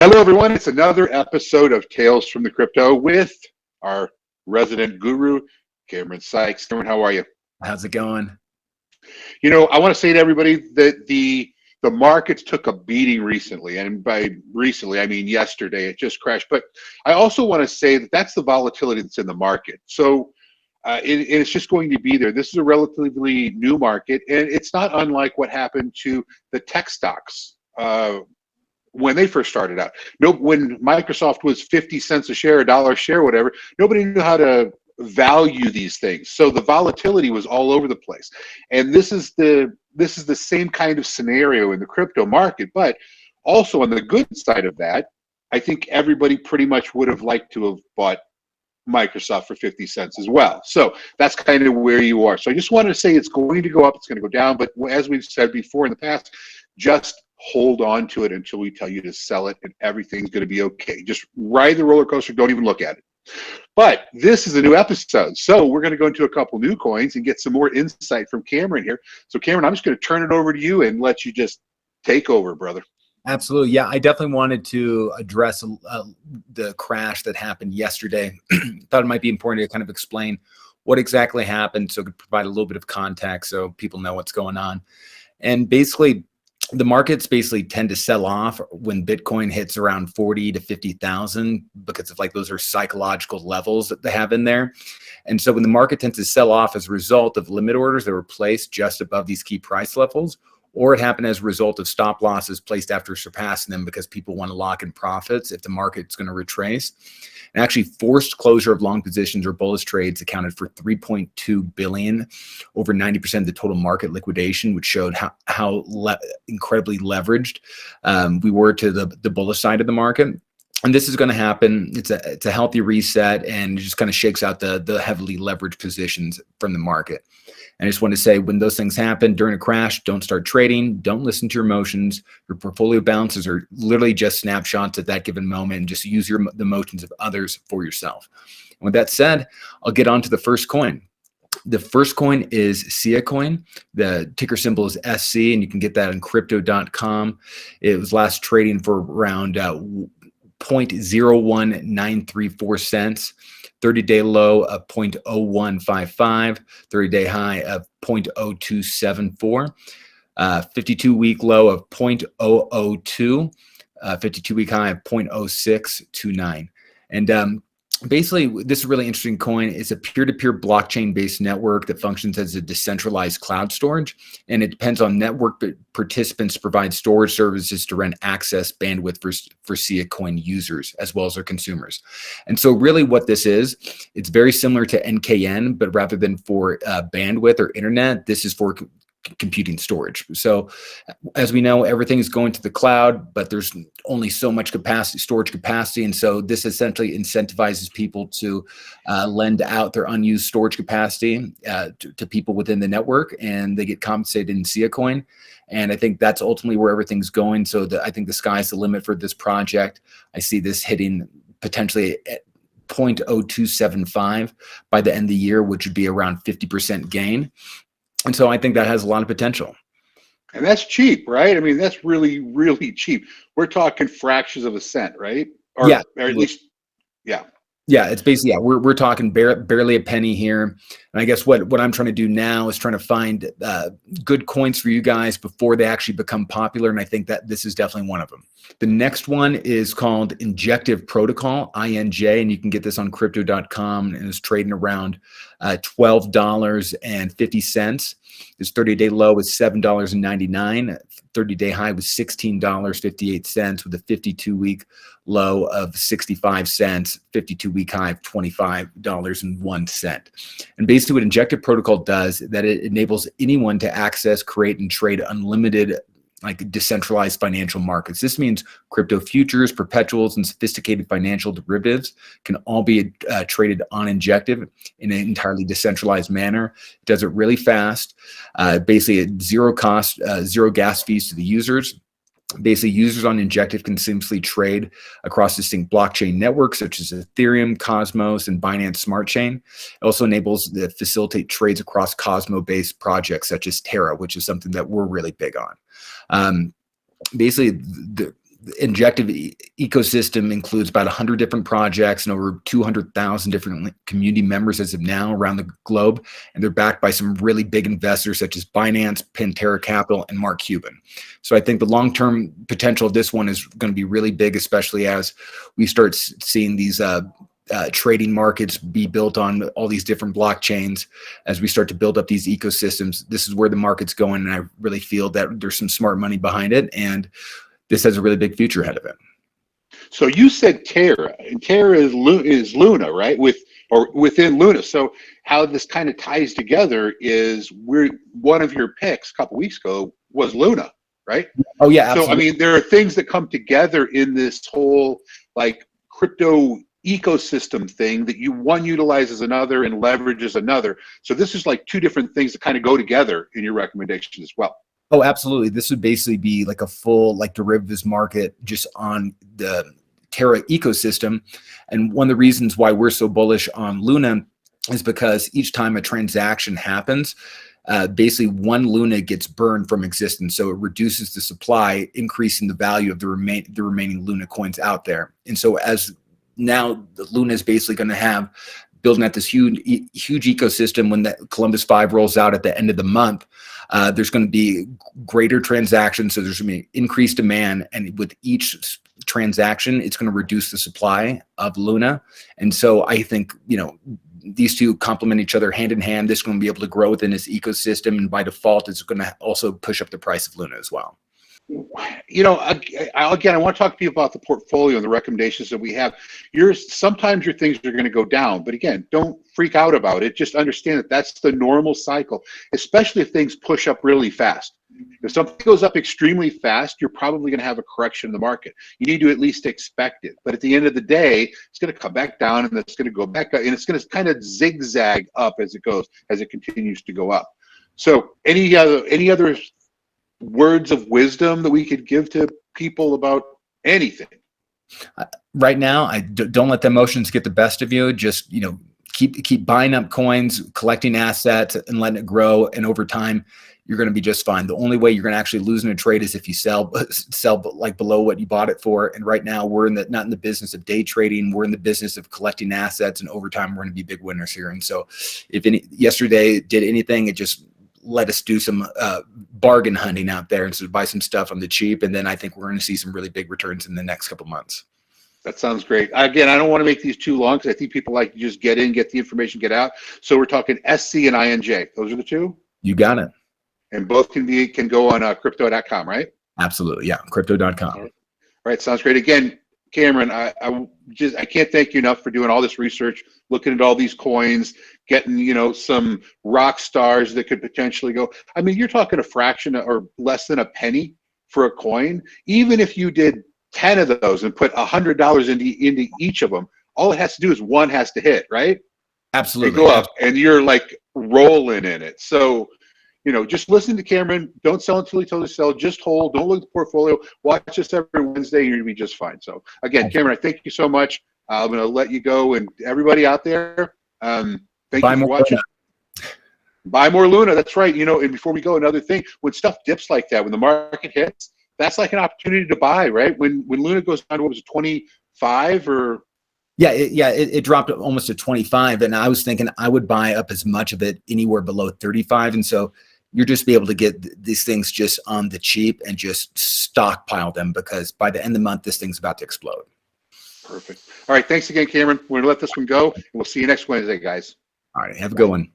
Hello, everyone. It's another episode of Tales from the Crypto with our resident guru, Cameron Sykes. Cameron, how are you? How's it going? I want to say to everybody that the markets took a beating recently, and by recently I mean yesterday. It just crashed. But I also want to say that that's the volatility that's in the market. So it's just going to be there. This is a relatively new market, and it's not unlike what happened to the tech stocks. When they first started out. When Microsoft was 50 cents a share, $1 a share, whatever, nobody knew how to value these things. So the volatility was all over the place. And this is the same kind of scenario in the crypto market. But also on the good side of that, I think everybody pretty much would have liked to have bought Microsoft for 50 cents as well. So that's kind of where you are. So I just wanted to say it's going to go up, it's going to go down. But as we've said before in the past, just hold on to it until we tell you to sell it, and everything's going to be okay. Just ride the roller coaster. Don't even look at it. But this is a new episode, so we're going to go into a couple new coins and get some more insight from Cameron here. So Cameron, I'm just going to turn it over to you and let you just take over, brother. Absolutely. Yeah, I definitely wanted to address the crash that happened yesterday. Thought it might be important to kind of explain what exactly happened so it could provide a little bit of context so people know what's going on. And basically, the markets basically tend to sell off when Bitcoin hits around 40 to 50,000 because of those are psychological levels that they have in there. And so when the market tends to sell off as a result of limit orders that were placed just above these key price levels, or it happened as a result of stop losses placed after surpassing them because people want to lock in profits if the market's going to retrace. And actually forced closure of long positions or bullish trades accounted for 3.2 billion, over 90% of the total market liquidation, which showed how incredibly leveraged we were to the bullish side of the market. And this is going to happen. It's a healthy reset, and it just kind of shakes out the heavily leveraged positions from the market. And I just want to say, when those things happen during a crash, don't start trading. Don't listen to your emotions. Your portfolio balances are literally just snapshots at that given moment, and just use the emotions of others for yourself. And with that said, I'll get on to the first coin. The first coin is Siacoin. The ticker symbol is SC, and you can get that on crypto.com. It was last trading for around 0.01934 cents. 30-day low of 0.0155, 30-day high of 0.0274, 52-week low of 0.002, 52-week high of 0.0629. And basically, this is a really interesting coin. It's a peer-to-peer blockchain-based network that functions as a decentralized cloud storage, and it depends on network participants to provide storage services to rent access bandwidth for Siacoin users as well as their consumers. And so really what this is, it's very similar to NKN, but rather than for bandwidth or internet, this is for computing storage. So as we know, everything is going to the cloud, but there's only so much storage capacity. And so this essentially incentivizes people to lend out their unused storage capacity to people within the network, and they get compensated in Siacoin. And I think that's ultimately where everything's going. So I think the sky's the limit for this project. I see this hitting potentially at 0.0275 by the end of the year, which would be around 50% gain. And so I think that has a lot of potential. And that's cheap, right? I mean, that's really, really cheap. We're talking fractions of a cent, right? Or at least, yeah. Yeah, it's basically, we're talking barely a penny here. And I guess what I'm trying to do now is trying to find good coins for you guys before they actually become popular. And I think that this is definitely one of them. The next one is called Injective Protocol, INJ, and you can get this on crypto.com, and it's trading around $12.50. This 30-day low is $7.99. 30-day high was $16.58 with a 52-week low of 65 cents, 52-week high of $25.01. And basically what Injective Protocol does, that it enables anyone to access, create, and trade unlimited decentralized financial markets. This means crypto futures, perpetuals, and sophisticated financial derivatives can all be traded on Injective in an entirely decentralized manner. It does it really fast, basically at zero cost, zero gas fees to the users. Basically, users on Injective can seamlessly trade across distinct blockchain networks such as Ethereum, Cosmos, and Binance Smart Chain. It also enables to facilitate trades across Cosmo-based projects such as Terra, which is something that we're really big on. Basically, Injective ecosystem includes about 100 different projects and over 200,000 different community members as of now around the globe. And they're backed by some really big investors such as Binance, Terra Capital, and Mark Cuban. So I think the long-term potential of this one is going to be really big, especially as we start seeing these trading markets be built on all these different blockchains. As we start to build up these ecosystems, this is where the market's going. And I really feel that there's some smart money behind it. And this has a really big future ahead of it. So you said Terra, and Terra is Luna, right? Within Luna. So how this kind of ties together is one of your picks a couple weeks ago was Luna, right? Oh yeah, absolutely. So I mean, there are things that come together in this whole like crypto ecosystem thing that one utilizes another and leverages another. So this is like two different things that kind of go together in your recommendation as well. Oh, absolutely. This would basically be like a full like derivatives market just on the Terra ecosystem. And one of the reasons why we're so bullish on Luna is because each time a transaction happens, basically one Luna gets burned from existence. So it reduces the supply, increasing the value of the remaining Luna coins out there. And so as now the Luna is basically going to have building at this huge ecosystem when the Columbus 5 rolls out at the end of the month. There's going to be greater transactions, so there's going to be increased demand, and with each transaction, it's going to reduce the supply of Luna. And so I think, you know, these two complement each other hand in hand. This is going to be able to grow within this ecosystem, and by default, it's going to also push up the price of Luna as well. You know, again, I want to talk to you about the portfolio and the recommendations that we have. Sometimes your things are going to go down, but again, don't freak out about it. Just understand that that's the normal cycle, especially if things push up really fast. If something goes up extremely fast, you're probably going to have a correction in the market. You need to at least expect it. But at the end of the day, it's going to come back down, and it's going to go back up, and it's going to kind of zigzag up as it continues to go up. So any other words of wisdom that we could give to people about anything? Right now, don't let the emotions get the best of you. Just, you know, keep buying up coins, collecting assets, and letting it grow. And over time, you're going to be just fine. The only way you're going to actually lose in a trade is if you sell like below what you bought it for. And right now, we're not in the business of day trading. We're in the business of collecting assets, and over time, we're going to be big winners here. And so, if yesterday did anything, it just let us do some bargain hunting out there and so buy some stuff on the cheap. And then I think we're going to see some really big returns in the next couple months. That sounds great. Again, I don't want to make these too long because I think people like to just get in, get the information, get out. So we're talking SC and INJ. Those are the two? You got it. And both can go on crypto.com, right? Absolutely. Yeah. Crypto.com. All right. Sounds great. Again, Cameron, I can't thank you enough for doing all this research, looking at all these coins, getting, you know, some rock stars that could potentially go. I mean, you're talking a fraction or less than a penny for a coin. Even if you did 10 of those and put $100 into each of them, all it has to do is one has to hit, right? Absolutely. They go up, and you're like rolling in it. So, you know, just listen to Cameron. Don't sell until he tells you to sell. Just hold. Don't look at the portfolio. watch us every Wednesday. You're going to be just fine. So, again, Cameron, I thank you so much. I'm going to let you go. And everybody out there, thank you for watching. Buy more Luna. That's right. You know, and before we go, another thing, when stuff dips like that, when the market hits, that's like an opportunity to buy, right? When Luna goes down to, what was it, 25 or? Yeah, it dropped almost to 25, and I was thinking I would buy up as much of it anywhere below 35, and so you're just be able to get these things just on the cheap and just stockpile them, because by the end of the month, this thing's about to explode. Perfect. All right, thanks again, Cameron. We're gonna let this one go, and we'll see you next Wednesday, guys. All right, have a good one.